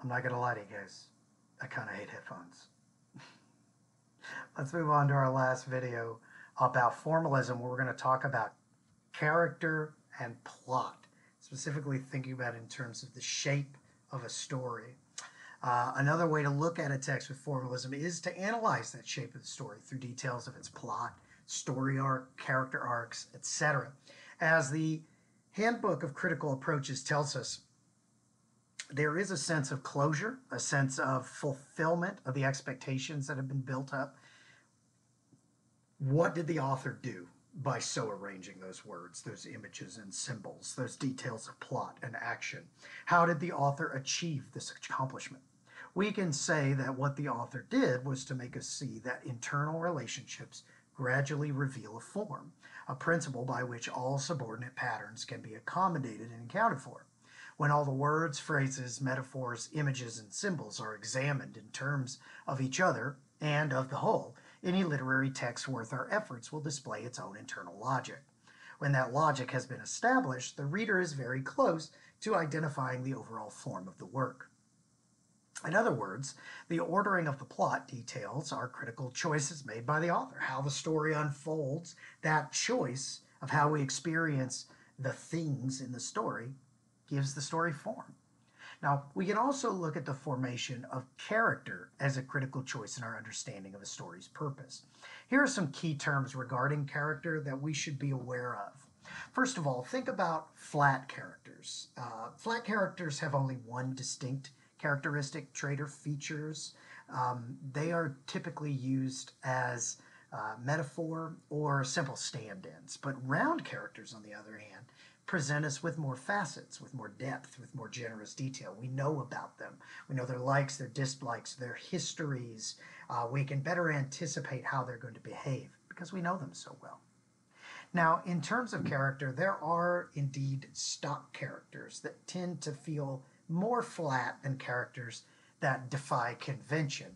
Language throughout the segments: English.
I'm not going to lie to you guys. I kind of hate headphones. Let's move on to our last video about formalism, where we're going to talk about character and plot, specifically thinking about it in terms of the shape of a story. Another way to look at a text with formalism is to analyze that shape of the story through details of its plot, story arc, character arcs, etc. As the Handbook of Critical Approaches tells us, there is a sense of closure, a sense of fulfillment of the expectations that have been built up. What did the author do by so arranging those words, those images and symbols, those details of plot and action? How did the author achieve this accomplishment? We can say that what the author did was to make us see that internal relationships gradually reveal a form, a principle by which all subordinate patterns can be accommodated and accounted for. When all the words, phrases, metaphors, images, and symbols are examined in terms of each other and of the whole, any literary text worth our efforts will display its own internal logic. When that logic has been established, the reader is very close to identifying the overall form of the work. In other words, the ordering of the plot details are critical choices made by the author. How the story unfolds, that choice of how we experience the things in the story, gives the story form. Now, we can also look at the formation of character as a critical choice in our understanding of a story's purpose. Here are some key terms regarding character that we should be aware of. First of all, think about flat characters. Flat characters have only one distinct characteristic, trait, or features. They are typically used as metaphor or simple stand-ins. But round characters, on the other hand, present us with more facets, with more depth, with more generous detail. We know about them. We know their likes, their dislikes, their histories. We can better anticipate how they're going to behave because we know them so well. Now, in terms of character, there are indeed stock characters that tend to feel more flat than characters that defy convention.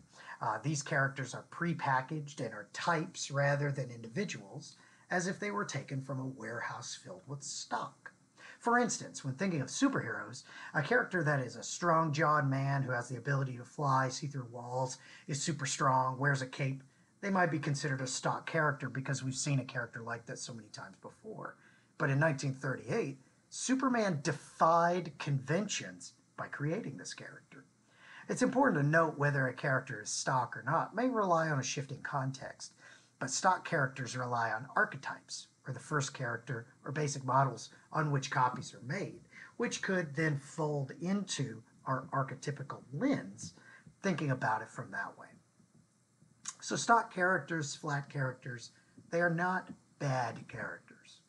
These characters are prepackaged and are types rather than individuals, as if they were taken from a warehouse filled with stock. For instance, when thinking of superheroes, a character that is a strong-jawed man who has the ability to fly, see through walls, is super strong, wears a cape, they might be considered a stock character because we've seen a character like that so many times before. But in 1938, Superman defied conventions by creating this character. It's important to note whether a character is stock or not may rely on a shifting context. But stock characters rely on archetypes, or the first character or basic models on which copies are made, which could then fold into our archetypical lens, thinking about it from that way. So stock characters, flat characters, they are not bad characters.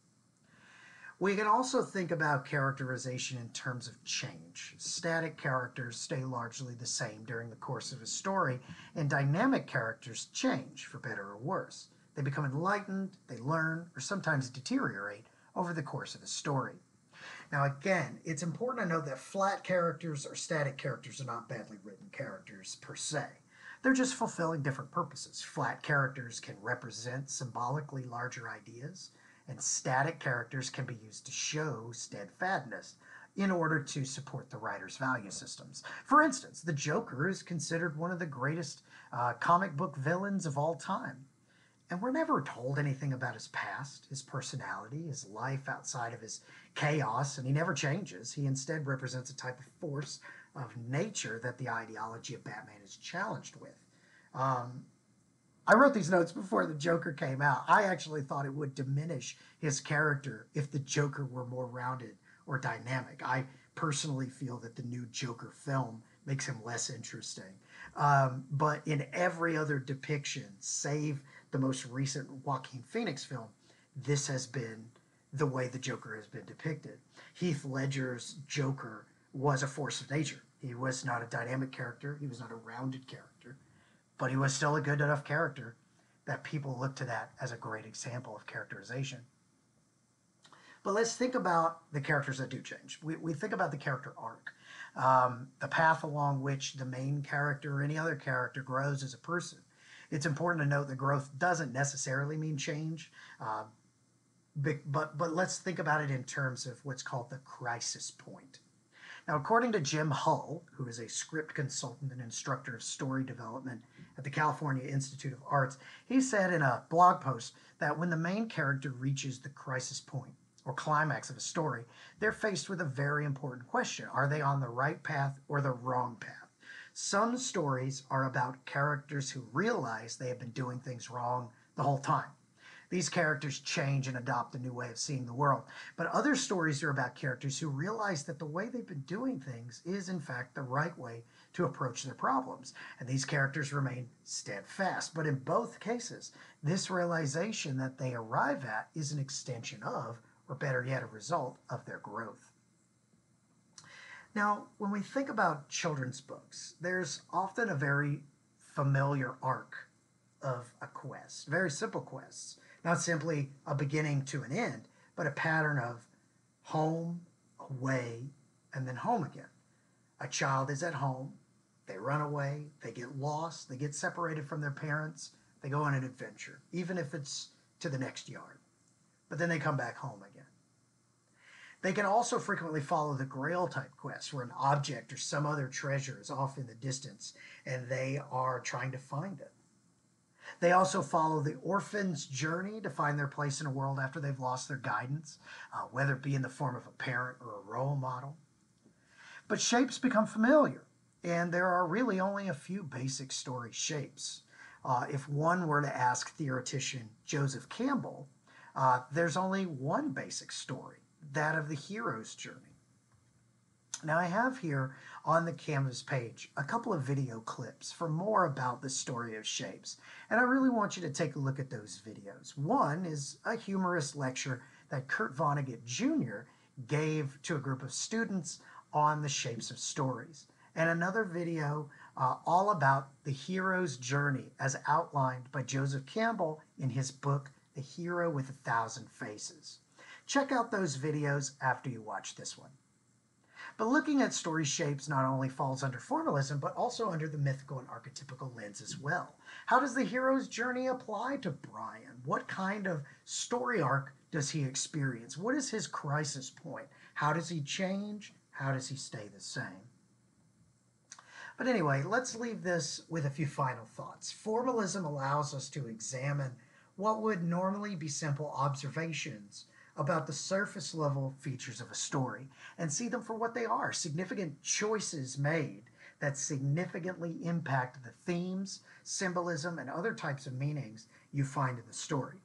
We can also think about characterization in terms of change. Static characters stay largely the same during the course of a story, and dynamic characters change, for better or worse. They become enlightened, they learn, or sometimes deteriorate over the course of a story. Now again, it's important to note that flat characters or static characters are not badly written characters per se. They're just fulfilling different purposes. Flat characters can represent symbolically larger ideas, and static characters can be used to show steadfastness in order to support the writer's value systems. For instance, the Joker is considered one of the greatest comic book villains of all time. And we're never told anything about his past, his personality, his life outside of his chaos, and he never changes. He instead represents a type of force of nature that the ideology of Batman is challenged with. I wrote these notes before the Joker came out. I actually thought it would diminish his character if the Joker were more rounded or dynamic. I personally feel that the new Joker film makes him less interesting. But in every other depiction, save the most recent Joaquin Phoenix film, this has been the way the Joker has been depicted. Heath Ledger's Joker was a force of nature. He was not a dynamic character. He was not a rounded character. But he was still a good enough character that people look to that as a great example of characterization. But let's think about the characters that do change. We think about the character arc, the path along which the main character or any other character grows as a person. It's important to note that growth doesn't necessarily mean change, but let's think about it in terms of what's called the crisis point. Now, according to Jim Hull, who is a script consultant and instructor of story development at the California Institute of Arts, he said in a blog post that when the main character reaches the crisis point or climax of a story, they're faced with a very important question. Are they on the right path or the wrong path? Some stories are about characters who realize they have been doing things wrong the whole time. These characters change and adopt a new way of seeing the world. But other stories are about characters who realize that the way they've been doing things is, in fact, the right way to approach their problems. And these characters remain steadfast. But in both cases, this realization that they arrive at is an extension of, or better yet, a result of their growth. Now, when we think about children's books, there's often a very familiar arc of a quest, very simple quests. Not simply a beginning to an end, but a pattern of home, away, and then home again. A child is at home, they run away, they get lost, they get separated from their parents, they go on an adventure, even if it's to the next yard. But then they come back home again. They can also frequently follow the Grail type quests where an object or some other treasure is off in the distance and they are trying to find it. They also follow the orphan's journey to find their place in a world after they've lost their guidance, whether it be in the form of a parent or a role model. But shapes become familiar, and there are really only a few basic story shapes. If one were to ask theoretician Joseph Campbell, there's only one basic story, that of the hero's journey. Now I have here on the Canvas page a couple of video clips for more about the story of shapes, and I really want you to take a look at those videos. One is a humorous lecture that Kurt Vonnegut Jr. gave to a group of students on the shapes of stories, and another video all about the hero's journey as outlined by Joseph Campbell in his book, The Hero with 1,000 Faces. Check out those videos after you watch this one. But looking at story shapes not only falls under formalism, but also under the mythical and archetypical lens as well. How does the hero's journey apply to Brian? What kind of story arc does he experience? What is his crisis point? How does he change? How does he stay the same? But anyway, let's leave this with a few final thoughts. Formalism allows us to examine what would normally be simple observations about the surface level features of a story and see them for what they are, significant choices made that significantly impact the themes, symbolism, and other types of meanings you find in the story.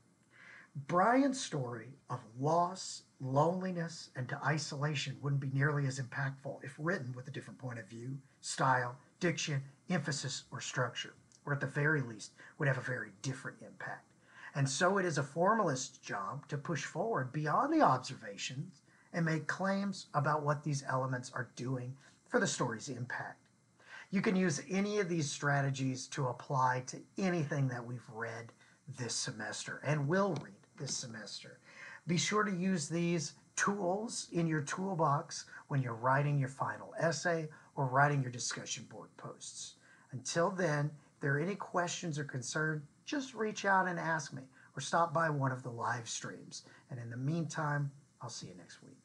Brian's story of loss, loneliness, and to isolation wouldn't be nearly as impactful if written with a different point of view, style, diction, emphasis, or structure, or at the very least would have a very different impact. And so it is a formalist's job to push forward beyond the observations and make claims about what these elements are doing for the story's impact. You can use any of these strategies to apply to anything that we've read this semester and will read this semester. Be sure to use these tools in your toolbox when you're writing your final essay or writing your discussion board posts. Until then, if there are any questions or concerns, just reach out and ask me or stop by one of the live streams. And in the meantime, I'll see you next week.